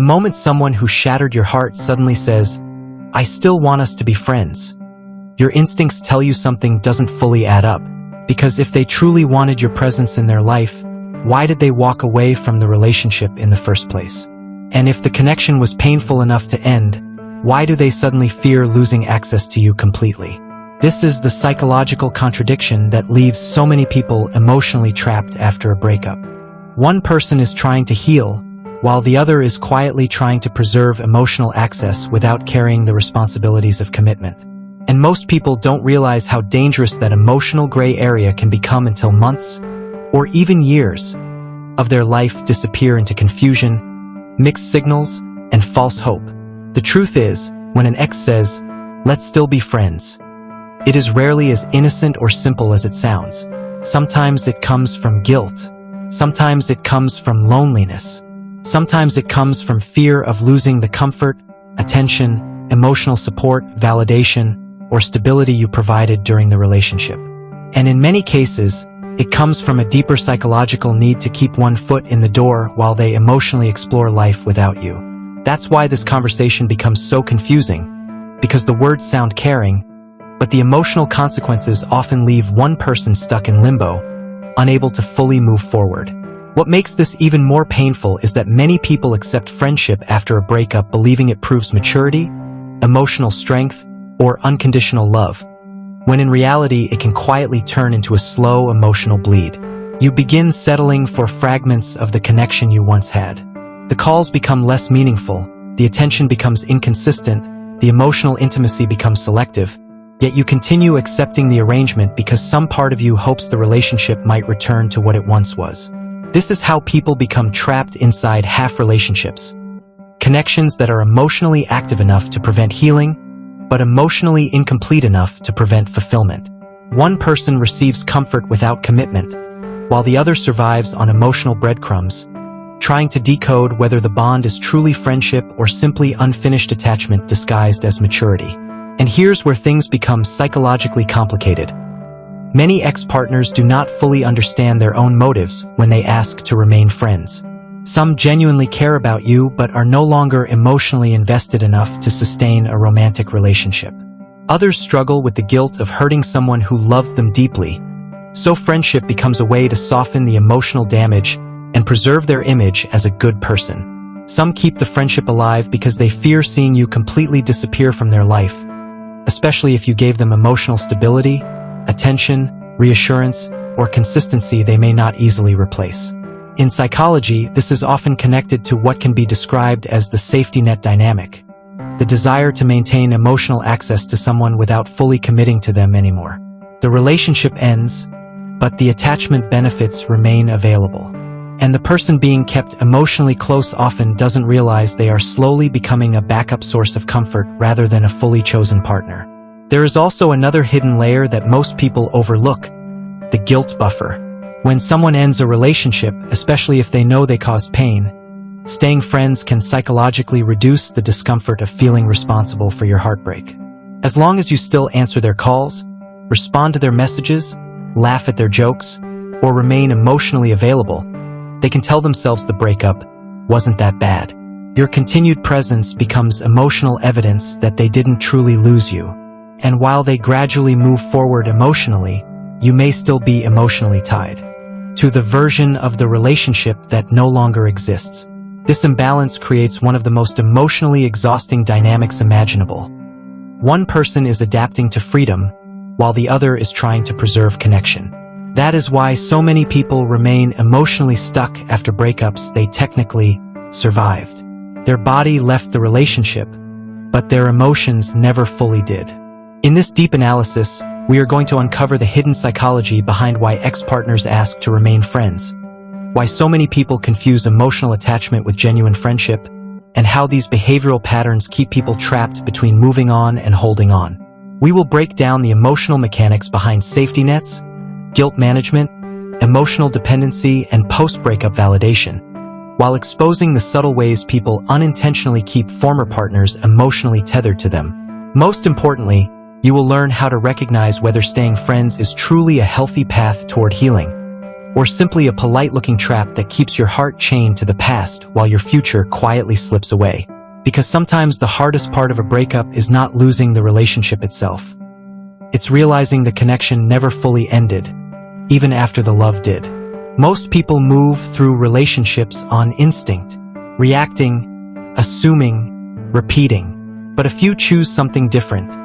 The moment someone who shattered your heart suddenly says, "I still want us to be friends," your instincts tell you something doesn't fully add up. Because if they truly wanted your presence in their life, why did they walk away from the relationship in the first place? And if the connection was painful enough to end, why do they suddenly fear losing access to you completely? This is the psychological contradiction that leaves so many people emotionally trapped after a breakup. One person is trying to heal, while the other is quietly trying to preserve emotional access without carrying the responsibilities of commitment. And most people don't realize how dangerous that emotional gray area can become until months, or even years, of their life disappear into confusion, mixed signals, and false hope. The truth is, when an ex says, "Let's still be friends," it is rarely as innocent or simple as it sounds. Sometimes it comes from guilt. Sometimes it comes from loneliness. Sometimes it comes from fear of losing the comfort, attention, emotional support, validation, or stability you provided during the relationship. And in many cases, it comes from a deeper psychological need to keep one foot in the door while they emotionally explore life without you. That's why this conversation becomes so confusing, because the words sound caring, but the emotional consequences often leave one person stuck in limbo, unable to fully move forward. What makes this even more painful is that many people accept friendship after a breakup believing it proves maturity, emotional strength, or unconditional love, when in reality it can quietly turn into a slow emotional bleed. You begin settling for fragments of the connection you once had. The calls become less meaningful, the attention becomes inconsistent, the emotional intimacy becomes selective, yet you continue accepting the arrangement because some part of you hopes the relationship might return to what it once was. This is how people become trapped inside half relationships. Connections that are emotionally active enough to prevent healing, but emotionally incomplete enough to prevent fulfillment. One person receives comfort without commitment, while the other survives on emotional breadcrumbs, trying to decode whether the bond is truly friendship or simply unfinished attachment disguised as maturity. And here's where things become psychologically complicated. Many ex-partners do not fully understand their own motives when they ask to remain friends. Some genuinely care about you but are no longer emotionally invested enough to sustain a romantic relationship. Others struggle with the guilt of hurting someone who loved them deeply, so friendship becomes a way to soften the emotional damage and preserve their image as a good person. Some keep the friendship alive because they fear seeing you completely disappear from their life, especially if you gave them emotional stability, attention, reassurance, or consistency they may not easily replace. In psychology, this is often connected to what can be described as the safety net dynamic, the desire to maintain emotional access to someone without fully committing to them anymore. The relationship ends, but the attachment benefits remain available. And the person being kept emotionally close often doesn't realize they are slowly becoming a backup source of comfort rather than a fully chosen partner. There is also another hidden layer that most people overlook, the guilt buffer. When someone ends a relationship, especially if they know they caused pain, staying friends can psychologically reduce the discomfort of feeling responsible for your heartbreak. As long as you still answer their calls, respond to their messages, laugh at their jokes, or remain emotionally available, they can tell themselves the breakup wasn't that bad. Your continued presence becomes emotional evidence that they didn't truly lose you. And while they gradually move forward emotionally, you may still be emotionally tied to the version of the relationship that no longer exists. This imbalance creates one of the most emotionally exhausting dynamics imaginable. One person is adapting to freedom, while the other is trying to preserve connection. That is why so many people remain emotionally stuck after breakups they technically survived. Their body left the relationship, but their emotions never fully did. In this deep analysis, we are going to uncover the hidden psychology behind why ex-partners ask to remain friends, why so many people confuse emotional attachment with genuine friendship, and how these behavioral patterns keep people trapped between moving on and holding on. We will break down the emotional mechanics behind safety nets, guilt management, emotional dependency, and post-breakup validation, while exposing the subtle ways people unintentionally keep former partners emotionally tethered to them. Most importantly, you will learn how to recognize whether staying friends is truly a healthy path toward healing, or simply a polite-looking trap that keeps your heart chained to the past while your future quietly slips away. Because sometimes the hardest part of a breakup is not losing the relationship itself. It's realizing the connection never fully ended, even after the love did. Most people move through relationships on instinct, reacting, assuming, repeating. But a few choose something different.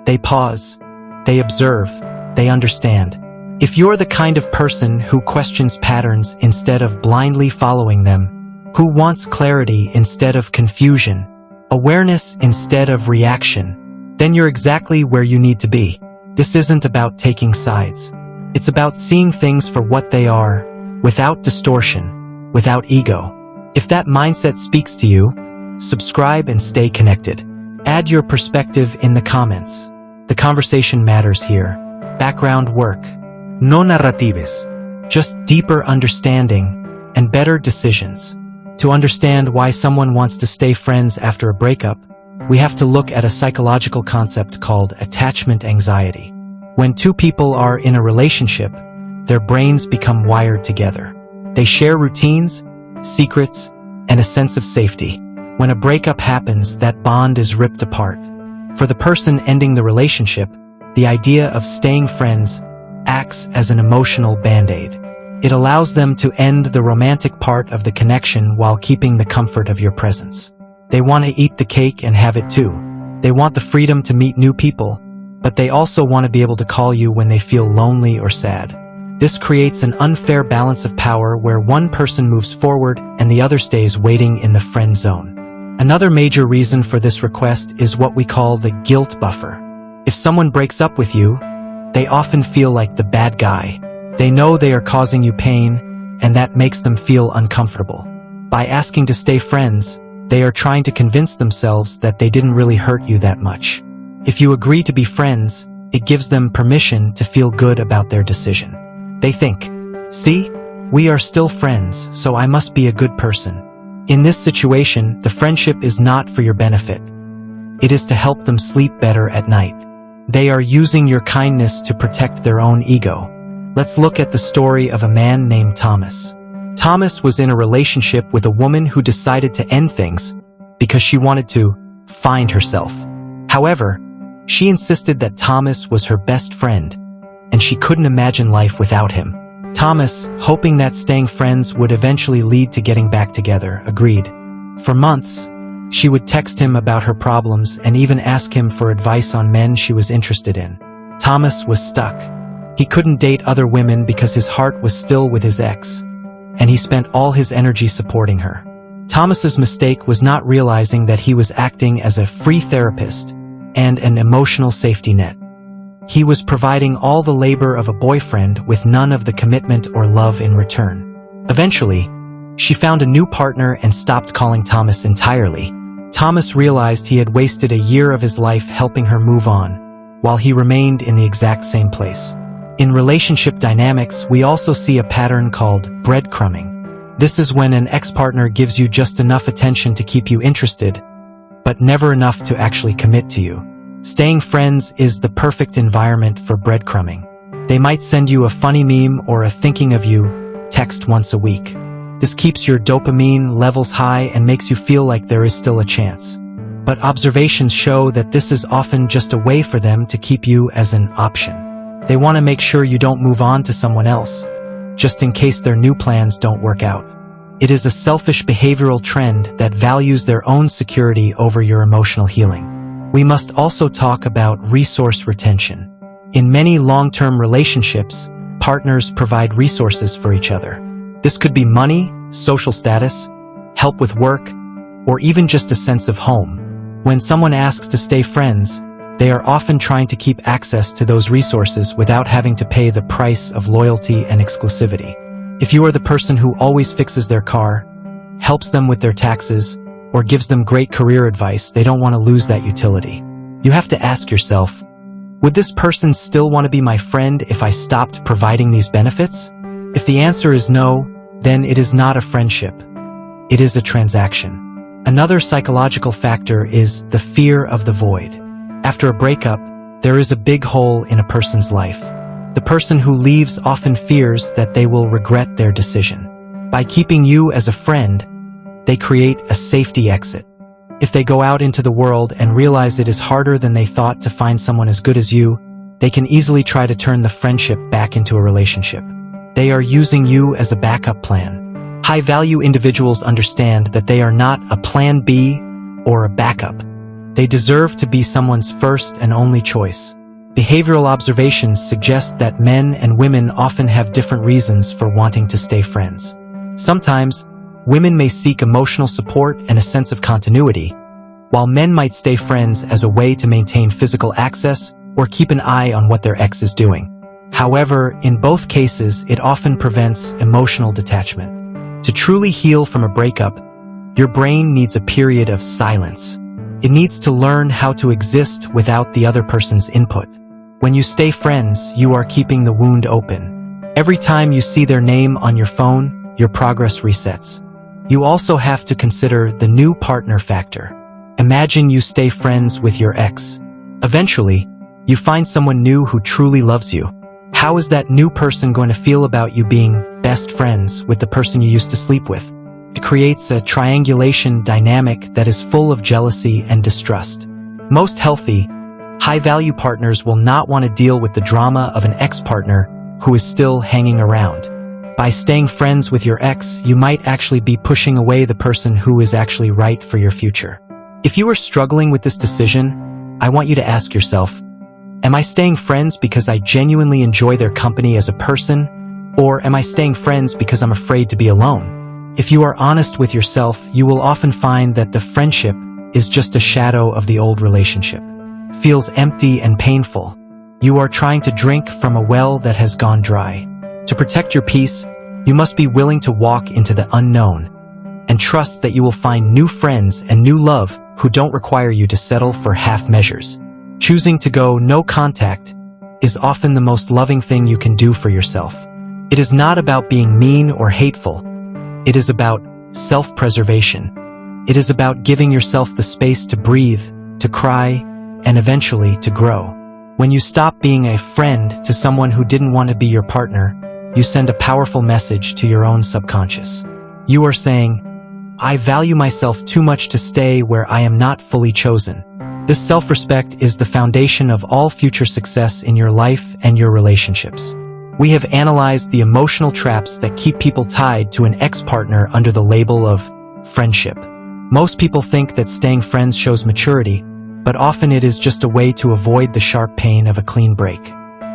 They pause, they observe, they understand. If you're the kind of person who questions patterns instead of blindly following them, who wants clarity instead of confusion, awareness instead of reaction, then you're exactly where you need to be. This isn't about taking sides. It's about seeing things for what they are, without distortion, without ego. If that mindset speaks to you, subscribe and stay connected. Add your perspective in the comments. The conversation matters here. Background work. No narratives. Just deeper understanding and better decisions. To understand why someone wants to stay friends after a breakup, we have to look at a psychological concept called attachment anxiety. When two people are in a relationship, their brains become wired together. They share routines, secrets, and a sense of safety. When a breakup happens, that bond is ripped apart. For the person ending the relationship, the idea of staying friends acts as an emotional band-aid. It allows them to end the romantic part of the connection while keeping the comfort of your presence. They want to eat the cake and have it too. They want the freedom to meet new people, but they also want to be able to call you when they feel lonely or sad. This creates an unfair balance of power where one person moves forward and the other stays waiting in the friend zone. Another major reason for this request is what we call the guilt buffer. If someone breaks up with you, they often feel like the bad guy. They know they are causing you pain, and that makes them feel uncomfortable. By asking to stay friends, they are trying to convince themselves that they didn't really hurt you that much. If you agree to be friends, it gives them permission to feel good about their decision. They think, see, we are still friends, so I must be a good person. In this situation, the friendship is not for your benefit. It is to help them sleep better at night. They are using your kindness to protect their own ego. Let's look at the story of a man named Thomas. Thomas was in a relationship with a woman who decided to end things because she wanted to find herself. However, she insisted that Thomas was her best friend, and she couldn't imagine life without him. Thomas, hoping that staying friends would eventually lead to getting back together, agreed. For months, she would text him about her problems and even ask him for advice on men she was interested in. Thomas was stuck. He couldn't date other women because his heart was still with his ex, and he spent all his energy supporting her. Thomas's mistake was not realizing that he was acting as a free therapist and an emotional safety net. He was providing all the labor of a boyfriend with none of the commitment or love in return. Eventually, she found a new partner and stopped calling Thomas entirely. Thomas realized he had wasted a year of his life helping her move on, while he remained in the exact same place. In relationship dynamics, we also see a pattern called breadcrumbing. This is when an ex-partner gives you just enough attention to keep you interested, but never enough to actually commit to you. Staying friends is the perfect environment for breadcrumbing. They might send you a funny meme or a thinking of you text once a week. This keeps your dopamine levels high and makes you feel like there is still a chance. But observations show that this is often just a way for them to keep you as an option. They want to make sure you don't move on to someone else, just in case their new plans don't work out. It is a selfish behavioral trend that values their own security over your emotional healing. We must also talk about resource retention. In many long-term relationships, partners provide resources for each other. This could be money, social status, help with work, or even just a sense of home. When someone asks to stay friends, they are often trying to keep access to those resources without having to pay the price of loyalty and exclusivity. If you are the person who always fixes their car, helps them with their taxes, or gives them great career advice, they don't want to lose that utility. You have to ask yourself, would this person still want to be my friend if I stopped providing these benefits? If the answer is no, then it is not a friendship. It is a transaction. Another psychological factor is the fear of the void. After a breakup, there is a big hole in a person's life. The person who leaves often fears that they will regret their decision. By keeping you as a friend, they create a safety exit. If they go out into the world and realize it is harder than they thought to find someone as good as you, they can easily try to turn the friendship back into a relationship. They are using you as a backup plan. High-value individuals understand that they are not a plan B or a backup. They deserve to be someone's first and only choice. Behavioral observations suggest that men and women often have different reasons for wanting to stay friends. Sometimes, women may seek emotional support and a sense of continuity, while men might stay friends as a way to maintain physical access or keep an eye on what their ex is doing. However, in both cases, it often prevents emotional detachment. To truly heal from a breakup, your brain needs a period of silence. It needs to learn how to exist without the other person's input. When you stay friends, you are keeping the wound open. Every time you see their name on your phone, your progress resets. You also have to consider the new partner factor. Imagine you stay friends with your ex. Eventually, you find someone new who truly loves you. How is that new person going to feel about you being best friends with the person you used to sleep with? It creates a triangulation dynamic that is full of jealousy and distrust. Most healthy, high-value partners will not want to deal with the drama of an ex-partner who is still hanging around. By staying friends with your ex, you might actually be pushing away the person who is actually right for your future. If you are struggling with this decision, I want you to ask yourself, am I staying friends because I genuinely enjoy their company as a person, or am I staying friends because I'm afraid to be alone? If you are honest with yourself, you will often find that the friendship is just a shadow of the old relationship. Feels empty and painful. You are trying to drink from a well that has gone dry. To protect your peace, you must be willing to walk into the unknown and trust that you will find new friends and new love who don't require you to settle for half measures. Choosing to go no contact is often the most loving thing you can do for yourself. It is not about being mean or hateful. It is about self-preservation. It is about giving yourself the space to breathe, to cry, and eventually to grow. When you stop being a friend to someone who didn't want to be your partner, you send a powerful message to your own subconscious. You are saying, I value myself too much to stay where I am not fully chosen. This self-respect is the foundation of all future success in your life and your relationships. We have analyzed the emotional traps that keep people tied to an ex-partner under the label of friendship. Most people think that staying friends shows maturity, but often it is just a way to avoid the sharp pain of a clean break.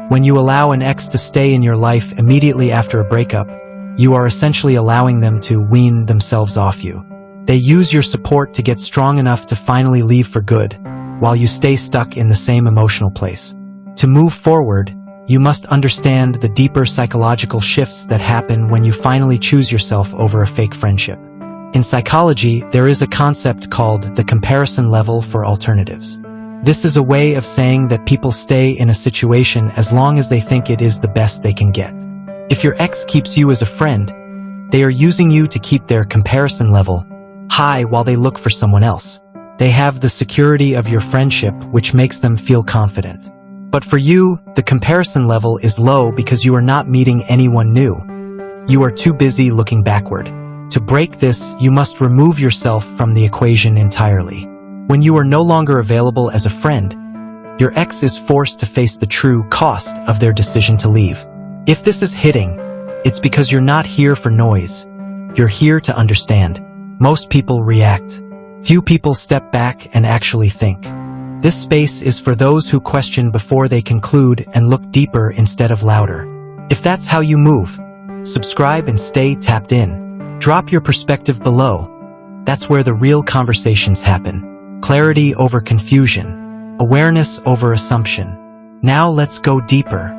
When you allow an ex to stay in your life immediately after a breakup, you are essentially allowing them to wean themselves off you. They use your support to get strong enough to finally leave for good, while you stay stuck in the same emotional place. To move forward, you must understand the deeper psychological shifts that happen when you finally choose yourself over a fake friendship. In psychology, there is a concept called the comparison level for alternatives. This is a way of saying that people stay in a situation as long as they think it is the best they can get. If your ex keeps you as a friend, they are using you to keep their comparison level high while they look for someone else. They have the security of your friendship, which makes them feel confident. But for you, the comparison level is low because you are not meeting anyone new. You are too busy looking backward. To break this, you must remove yourself from the equation entirely. When you are no longer available as a friend, your ex is forced to face the true cost of their decision to leave. If this is hitting, it's because you're not here for noise. You're here to understand. Most people react. Few people step back and actually think. This space is for those who question before they conclude and look deeper instead of louder. If that's how you move, subscribe and stay tapped in. Drop your perspective below. That's where the real conversations happen. Clarity over confusion. Awareness over assumption. Now let's go deeper.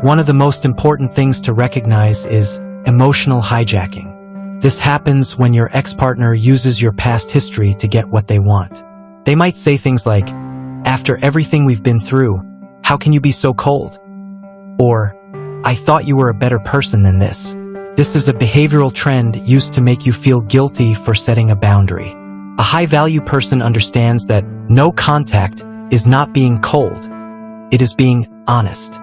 One of the most important things to recognize is emotional hijacking. This happens when your ex-partner uses your past history to get what they want. They might say things like, "After everything we've been through, how can you be so cold?" Or, "I thought you were a better person than this." This is a behavioral trend used to make you feel guilty for setting a boundary. A high-value person understands that no contact is not being cold. It is being honest.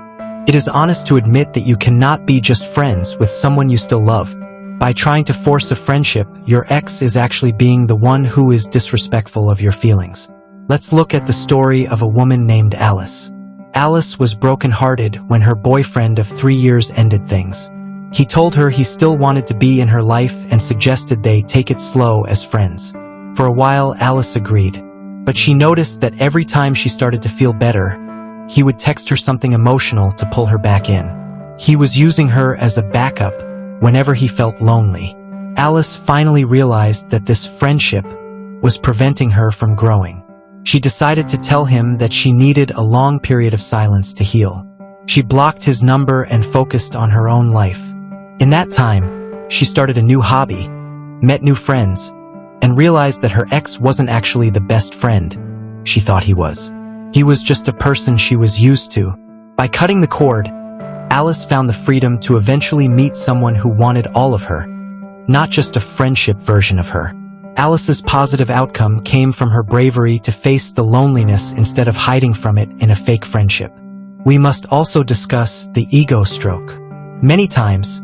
It is honest to admit that you cannot be just friends with someone you still love. By trying to force a friendship, your ex is actually being the one who is disrespectful of your feelings. Let's look at the story of a woman named Alice. Alice was brokenhearted when her boyfriend of 3 years ended things. He told her he still wanted to be in her life and suggested they take it slow as friends. For a while, Alice agreed, but she noticed that every time she started to feel better, he would text her something emotional to pull her back in. He was using her as a backup whenever he felt lonely. Alice finally realized that this friendship was preventing her from growing. She decided to tell him that she needed a long period of silence to heal. She blocked his number and focused on her own life. In that time, she started a new hobby, met new friends, and realized that her ex wasn't actually the best friend she thought he was. He was just a person she was used to. By cutting the cord, Alice found the freedom to eventually meet someone who wanted all of her, not just a friendship version of her. Alice's positive outcome came from her bravery to face the loneliness instead of hiding from it in a fake friendship. We must also discuss the ego stroke. Many times,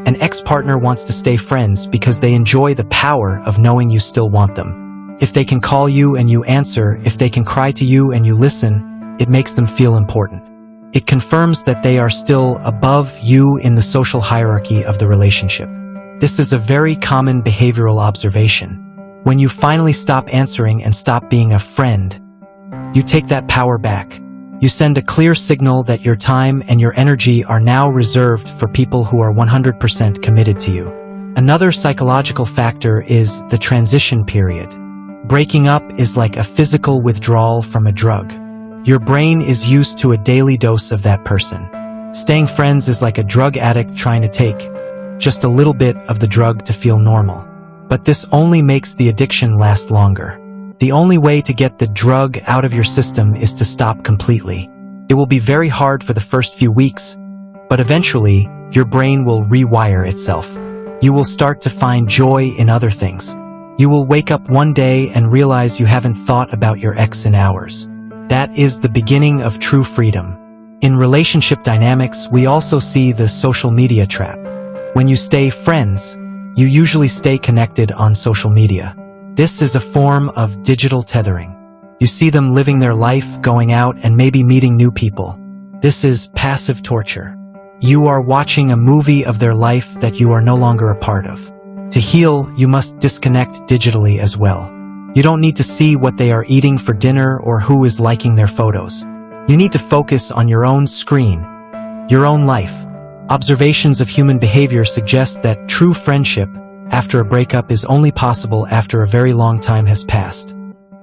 an ex-partner wants to stay friends because they enjoy the power of knowing you still want them. If they can call you and you answer, if they can cry to you and you listen, it makes them feel important. It confirms that they are still above you in the social hierarchy of the relationship. This is a very common behavioral observation. When you finally stop answering and stop being a friend, you take that power back. You send a clear signal that your time and your energy are now reserved for people who are 100% committed to you. Another psychological factor is the transition period. Breaking up is like a physical withdrawal from a drug. Your brain is used to a daily dose of that person. Staying friends is like a drug addict trying to take just a little bit of the drug to feel normal. But this only makes the addiction last longer. The only way to get the drug out of your system is to stop completely. It will be very hard for the first few weeks, but eventually, your brain will rewire itself. You will start to find joy in other things. You will wake up one day and realize you haven't thought about your ex in hours. That is the beginning of true freedom. In relationship dynamics, we also see the social media trap. When you stay friends, you usually stay connected on social media. This is a form of digital tethering. You see them living their life, going out, and maybe meeting new people. This is passive torture. You are watching a movie of their life that you are no longer a part of. To heal, you must disconnect digitally as well. You don't need to see what they are eating for dinner or who is liking their photos. You need to focus on your own screen, your own life. Observations of human behavior suggest that true friendship after a breakup is only possible after a very long time has passed,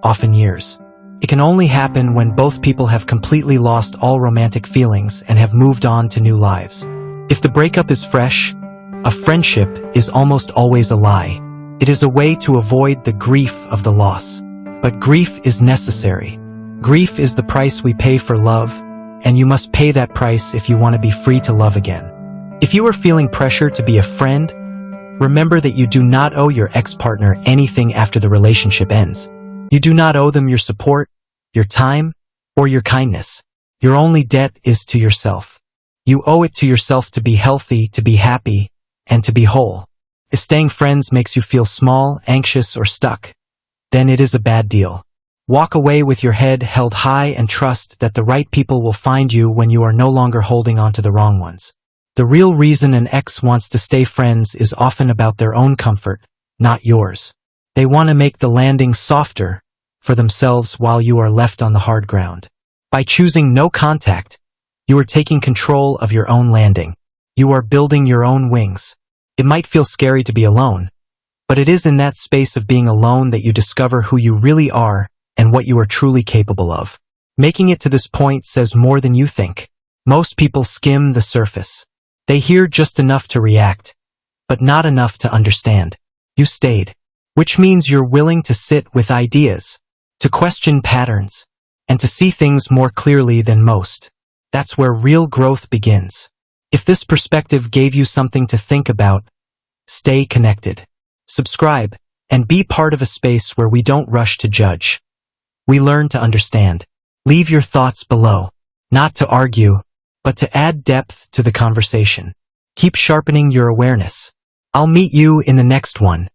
often years. It can only happen when both people have completely lost all romantic feelings and have moved on to new lives. If the breakup is fresh, a friendship is almost always a lie. It is a way to avoid the grief of the loss. But grief is necessary. Grief is the price we pay for love, and you must pay that price if you want to be free to love again. If you are feeling pressure to be a friend, remember that you do not owe your ex-partner anything after the relationship ends. You do not owe them your support, your time, or your kindness. Your only debt is to yourself. You owe it to yourself to be healthy, to be happy, and to be whole. If staying friends makes you feel small, anxious, or stuck, then it is a bad deal. Walk away with your head held high and trust that the right people will find you when you are no longer holding on to the wrong ones. The real reason an ex wants to stay friends is often about their own comfort, not yours. They want to make the landing softer for themselves while you are left on the hard ground. By choosing no contact, you are taking control of your own landing. You are building your own wings. It might feel scary to be alone, but it is in that space of being alone that you discover who you really are and what you are truly capable of. Making it to this point says more than you think. Most people skim the surface. They hear just enough to react, but not enough to understand. You stayed, which means you're willing to sit with ideas, to question patterns, and to see things more clearly than most. That's where real growth begins. If this perspective gave you something to think about, stay connected. Subscribe, and be part of a space where we don't rush to judge. We learn to understand. Leave your thoughts below. Not to argue, but to add depth to the conversation. Keep sharpening your awareness. I'll meet you in the next one.